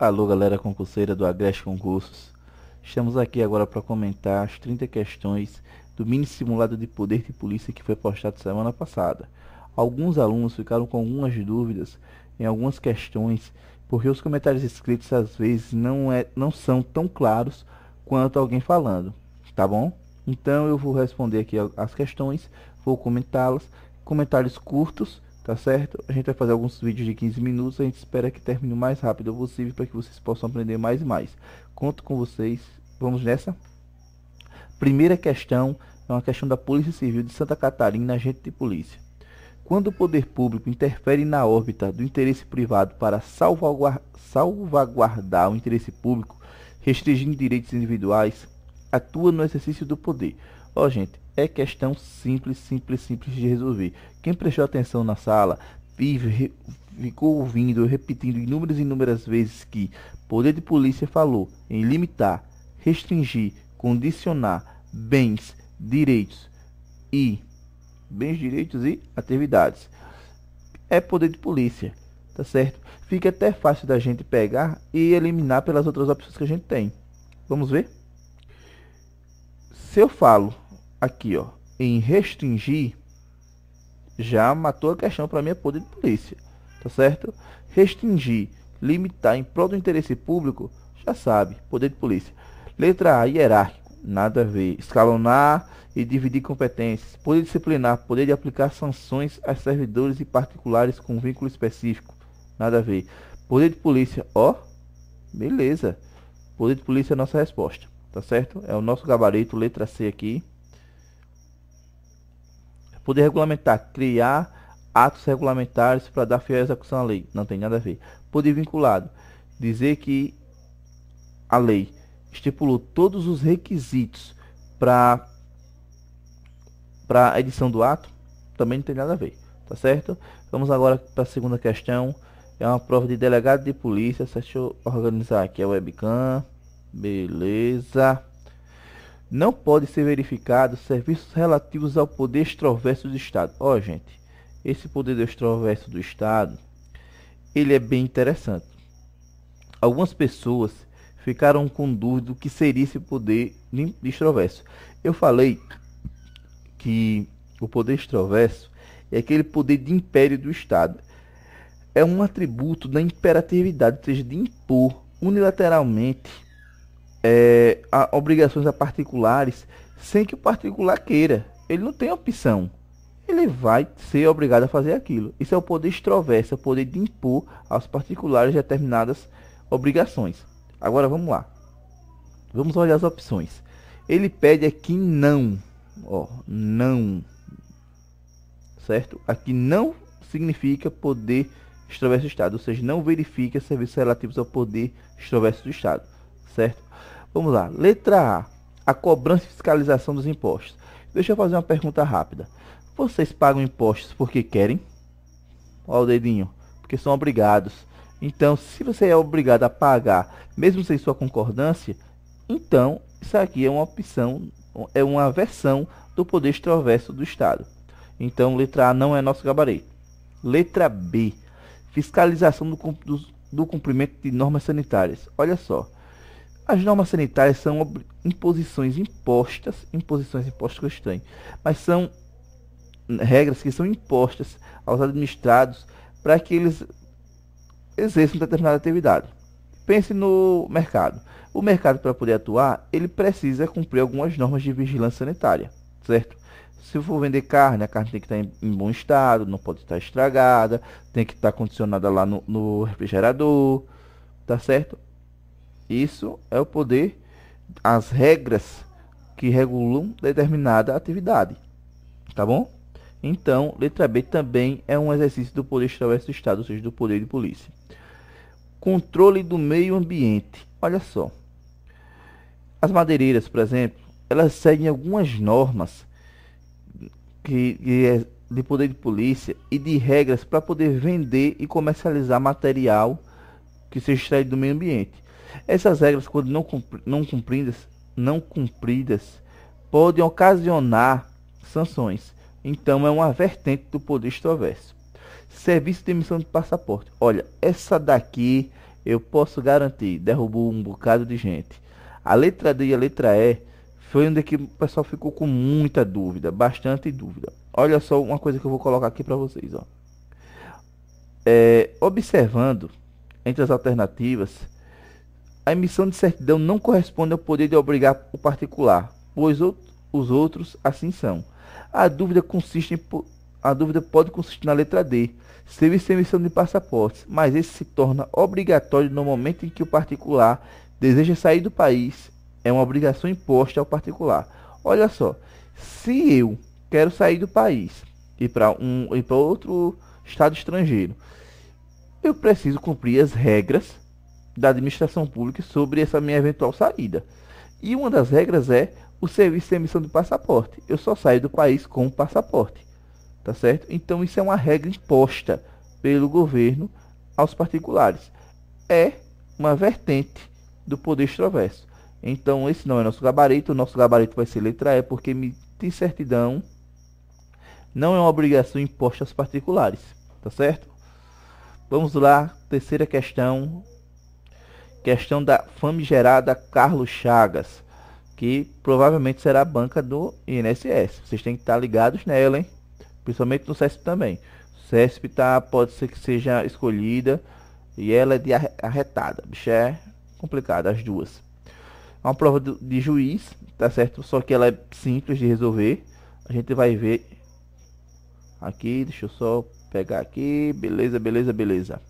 Alô, galera concurseira do Agreste Concursos. Estamos aqui agora para comentar as 30 questões do mini simulado de poder de polícia que foi postado semana passada. Alguns alunos ficaram com algumas dúvidas em algumas questões, porque os comentários escritos às vezes não são tão claros quanto alguém falando, tá bom? Então eu vou responder aqui as questões, vou comentá-las, comentários curtos, tá certo? A gente vai fazer alguns vídeos de 15 minutos, a gente espera que termine o mais rápido possível para que vocês possam aprender mais e mais. Conto com vocês, vamos nessa? Primeira questão é uma questão da Polícia Civil de Santa Catarina, agente de polícia. Quando o poder público interfere na órbita do interesse privado para salvaguardar o interesse público, restringindo direitos individuais, atua no exercício do poder. Ó, gente, é questão simples de resolver. Quem prestou atenção na sala ficou ouvindo, repetindo inúmeras vezes que poder de polícia falou em limitar, restringir, condicionar direitos e atividades. É poder de polícia, tá certo? Fica até fácil da gente pegar e eliminar pelas outras opções que a gente tem. Vamos ver? Se eu falo aqui, ó, em restringir, já matou a questão para mim, é poder de polícia, tá certo? Restringir, limitar em prol do interesse público, já sabe, poder de polícia. Letra A, hierárquico, nada a ver. Escalonar e dividir competências. Poder disciplinar, poder de aplicar sanções a servidores e particulares com vínculo específico, nada a ver. Poder de polícia, ó, beleza. Poder de polícia é a nossa resposta, tá certo? É o nosso gabarito, letra C aqui. Poder regulamentar, criar atos regulamentares para dar fiel execução à lei, não tem nada a ver. Poder vinculado, dizer que a lei estipulou todos os requisitos para a edição do ato, também não tem nada a ver, tá certo? Vamos agora para a segunda questão, é uma prova de delegado de polícia. Deixa eu organizar aqui a webcam, beleza. Não pode ser verificado serviços relativos ao poder extroverso do Estado. Ó, gente, esse poder extroverso do Estado, ele é bem interessante. Algumas pessoas ficaram com dúvida do que seria esse poder extroverso. Eu falei que o poder extroverso é aquele poder de império do Estado. É um atributo da imperatividade, ou seja, de impor unilateralmente obrigações a particulares sem que o particular queira. Ele não tem opção. Ele vai ser obrigado a fazer aquilo. Isso é o poder extroverso, é o poder de impor aos particulares determinadas obrigações. Agora vamos lá. Vamos olhar as opções. Ele pede aqui não. Ó, não. Certo? Aqui não significa poder extroverso do Estado, ou seja, não verifica serviços relativos ao poder extroverso do Estado. Certo? Vamos lá. Letra A cobrança e fiscalização dos impostos. Deixa eu fazer uma pergunta rápida. Vocês pagam impostos porque querem? Olha o dedinho. Porque são obrigados. Então, se você é obrigado a pagar, mesmo sem sua concordância, então isso aqui é uma opção, é uma versão do poder extroverso do Estado. Então, letra A não é nosso gabarito. Letra B. Fiscalização do cumprimento de normas sanitárias. Olha só. As normas sanitárias são imposições impostas que eu estranho, mas são regras que são impostas aos administrados para que eles exerçam determinada atividade. Pense no mercado. O mercado, para poder atuar, ele precisa cumprir algumas normas de vigilância sanitária, certo? Se for vender carne, a carne tem que estar em bom estado, não pode estar estragada, tem que estar condicionada lá no refrigerador, tá certo? Isso é o poder, as regras que regulam determinada atividade, tá bom? Então, letra B também é um exercício do poder extroverso do Estado, ou seja, do poder de polícia. Controle do meio ambiente. Olha só. As madeireiras, por exemplo, elas seguem algumas normas que é de poder de polícia e de regras para poder vender e comercializar material que seja extraído do meio ambiente. Essas regras, quando não cumpridas, podem ocasionar sanções. Então, é uma vertente do poder extroverso. Serviço de emissão de passaporte. Olha, essa daqui eu posso garantir, derrubou um bocado de gente. A letra D e a letra E foi onde que o pessoal ficou com muita dúvida, bastante dúvida. Olha só uma coisa que eu vou colocar aqui para vocês, ó. Observando entre as alternativas, a emissão de certidão não corresponde ao poder de obrigar o particular, pois os outros assim são. A dúvida pode consistir na letra D, serviço de emissão de passaportes, mas esse se torna obrigatório no momento em que o particular deseja sair do país. É uma obrigação imposta ao particular. Olha só, se eu quero sair do país e para outro estado estrangeiro, eu preciso cumprir as regras da administração pública sobre essa minha eventual saída. E uma das regras é o serviço de emissão de passaporte. Eu só saio do país com o passaporte. Tá certo? Então isso é uma regra imposta pelo governo aos particulares. É uma vertente do poder extroverso. Então esse não é nosso gabarito. O nosso gabarito vai ser letra E, porque emitir certidão não é uma obrigação imposta aos particulares. Tá certo? Vamos lá, terceira questão. Questão da famigerada Carlos Chagas, que provavelmente será a banca do INSS. Vocês têm que estar ligados nela, hein? Principalmente no CESP também. O CESP pode ser que seja escolhida e ela é de arretada. Bicho, é complicado, as duas. É uma prova de juiz, tá certo? Só que ela é simples de resolver. A gente vai ver aqui, deixa eu só pegar aqui. Beleza, beleza, beleza.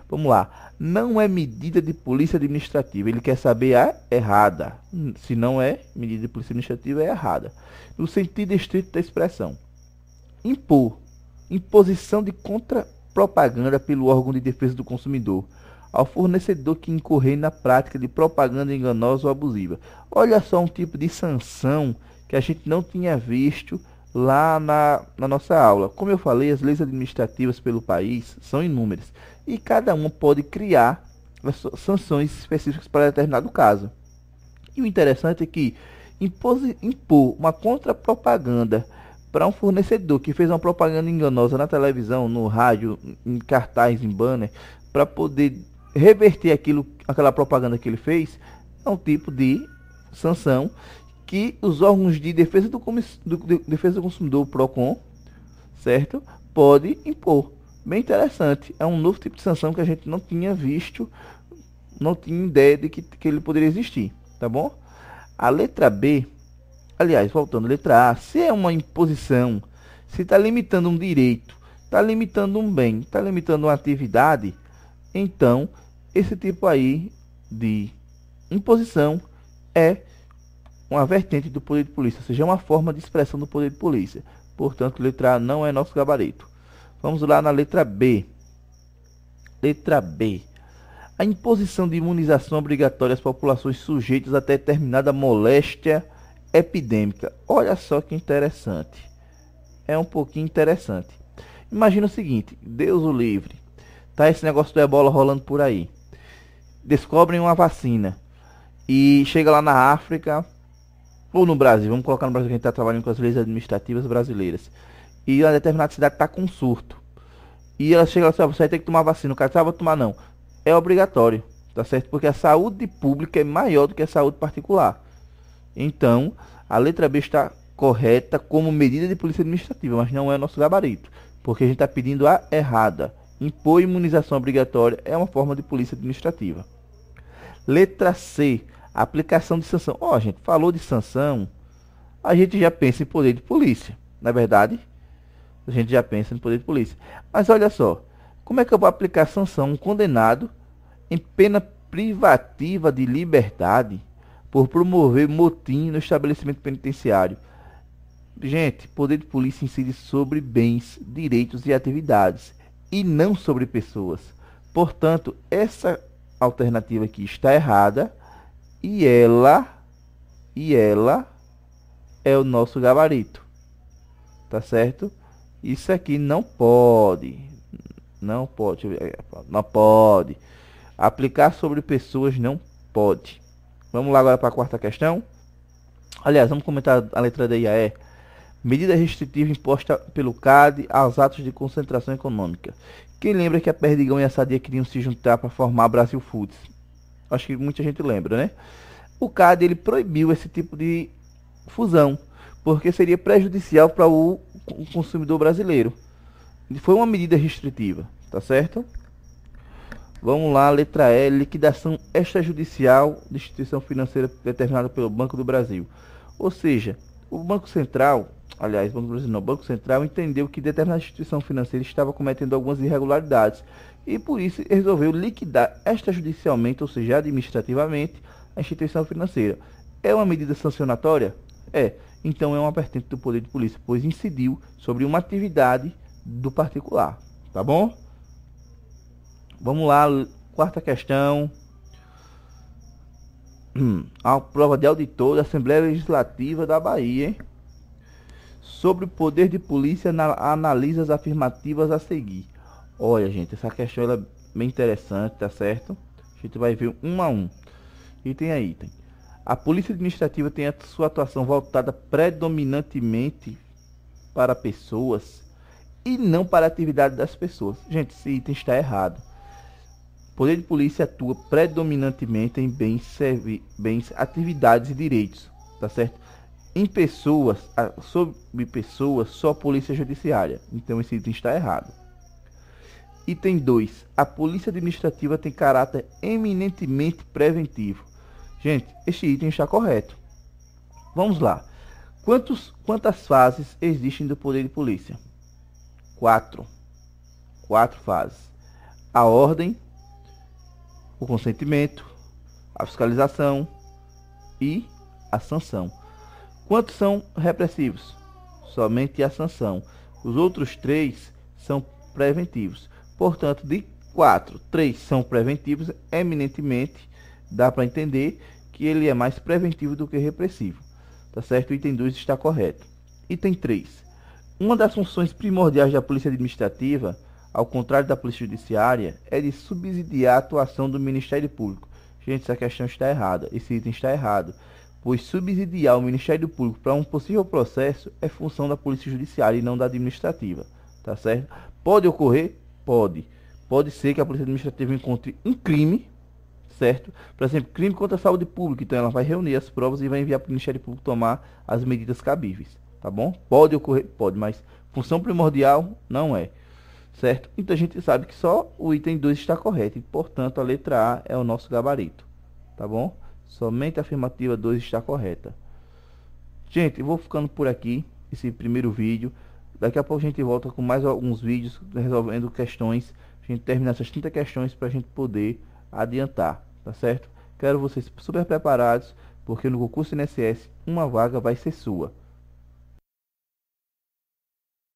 Vamos lá. Não é medida de polícia administrativa. Ele quer saber a errada. Se não é medida de polícia administrativa, é errada. No sentido estrito da expressão. Impor. Imposição de contrapropaganda pelo órgão de defesa do consumidor ao fornecedor que incorrer na prática de propaganda enganosa ou abusiva. Olha só um tipo de sanção que a gente não tinha visto lá na nossa aula. Como eu falei, as leis administrativas pelo país são inúmeras e cada uma pode criar sanções específicas para determinado caso. E o interessante é que impor uma contrapropaganda para um fornecedor que fez uma propaganda enganosa na televisão, no rádio, em cartaz, em banner, para poder reverter aquela propaganda que ele fez, é um tipo de sanção que os órgãos de defesa do consumidor, o PROCON, certo, pode impor. Bem interessante, é um novo tipo de sanção que a gente não tinha visto, não tinha ideia de que ele poderia existir, tá bom? A letra B, aliás, voltando, letra A, se é uma imposição, se está limitando um direito, está limitando um bem, está limitando uma atividade, então esse tipo aí de imposição é uma vertente do poder de polícia, ou seja, é uma forma de expressão do poder de polícia. Portanto, letra A não é nosso gabarito. Vamos lá na letra B. Letra B. A imposição de imunização obrigatória às populações sujeitas a determinada moléstia epidêmica. Olha só que interessante. É um pouquinho interessante. Imagina o seguinte, Deus o livre. Tá esse negócio do ebola rolando por aí. Descobrem uma vacina. E chega lá na África, ou no Brasil, vamos colocar no Brasil que a gente está trabalhando com as leis administrativas brasileiras. E uma determinada cidade está com um surto. E ela chega lá e fala, você vai ter que tomar vacina. O cara vai tomar, não. É obrigatório, tá certo? Porque a saúde pública é maior do que a saúde particular. Então, a letra B está correta como medida de polícia administrativa, mas não é nosso gabarito. Porque a gente está pedindo a errada. Impor imunização obrigatória é uma forma de polícia administrativa. Letra C. Aplicação de sanção. Ó, a gente falou de sanção, a gente já pensa em poder de polícia, não é verdade? A gente já pensa em poder de polícia. Mas olha só, como é que eu vou aplicar sanção a um condenado em pena privativa de liberdade por promover motim no estabelecimento penitenciário? Gente, poder de polícia incide sobre bens, direitos e atividades, e não sobre pessoas. Portanto, essa alternativa aqui está errada, e ela é o nosso gabarito. Tá certo? Isso aqui não pode. Não pode. Não pode. Aplicar sobre pessoas não pode. Vamos lá agora para a quarta questão. Aliás, vamos comentar a letra D e a E. Medida restritiva imposta pelo CAD aos atos de concentração econômica. Quem lembra que a Perdigão e a Sadia queriam se juntar para formar Brasil Foods? Acho que muita gente lembra, né? O CAD ele proibiu esse tipo de fusão, porque seria prejudicial para o consumidor brasileiro. Foi uma medida restritiva, tá certo? Vamos lá, letra E, liquidação extrajudicial de instituição financeira determinada pelo Banco do Brasil. Ou seja, o Banco Central, aliás, Banco do Brasil não, o Banco Central entendeu que determinada instituição financeira estava cometendo algumas irregularidades e por isso resolveu liquidar extrajudicialmente, ou seja, administrativamente, a instituição financeira. É uma medida sancionatória? É. Então é uma vertente do poder de polícia, pois incidiu sobre uma atividade do particular. Tá bom? Vamos lá, quarta questão. A prova de auditor da Assembleia Legislativa da Bahia, hein? Sobre o poder de polícia, analisa as afirmativas a seguir. Olha, gente, essa questão ela é bem interessante, tá certo? A gente vai ver um a um. Item a item. A polícia administrativa tem a sua atuação voltada predominantemente para pessoas e não para a atividade das pessoas. Gente, esse item está errado. O poder de polícia atua predominantemente em bens, atividades e direitos, tá certo? Em pessoas, sobre pessoas, só a polícia judiciária. Então esse item está errado. Item 2. A polícia administrativa tem caráter eminentemente preventivo. Gente, este item está correto. Vamos lá. Quantas fases existem do poder de polícia? 4. 4 fases. A ordem, o consentimento, a fiscalização e a sanção. Quantos são repressivos? Somente a sanção. Os outros 3 são preventivos. Portanto, de 4, 3 são preventivos, eminentemente dá para entender que ele é mais preventivo do que repressivo. Tá certo? O item 2 está correto. Item 3. Uma das funções primordiais da polícia administrativa, ao contrário da polícia judiciária, é de subsidiar a atuação do Ministério Público. Gente, essa questão está errada. Esse item está errado. Pois subsidiar o Ministério Público para um possível processo é função da polícia judiciária e não da administrativa. Tá certo? Pode ocorrer? Pode. Pode ser que a polícia administrativa encontre um crime, certo? Por exemplo, crime contra a saúde pública. Então ela vai reunir as provas e vai enviar para o Ministério Público tomar as medidas cabíveis. Tá bom? Pode ocorrer? Pode, mas função primordial não é. Certo? Então a gente sabe que só o item 2 está correto. E, portanto, a letra A é o nosso gabarito. Tá bom? Somente a afirmativa 2 está correta. Gente, eu vou ficando por aqui. Esse primeiro vídeo. Daqui a pouco a gente volta com mais alguns vídeos resolvendo questões. A gente termina essas 30 questões para a gente poder adiantar. Tá certo? Quero vocês super preparados. Porque no concurso INSS uma vaga vai ser sua.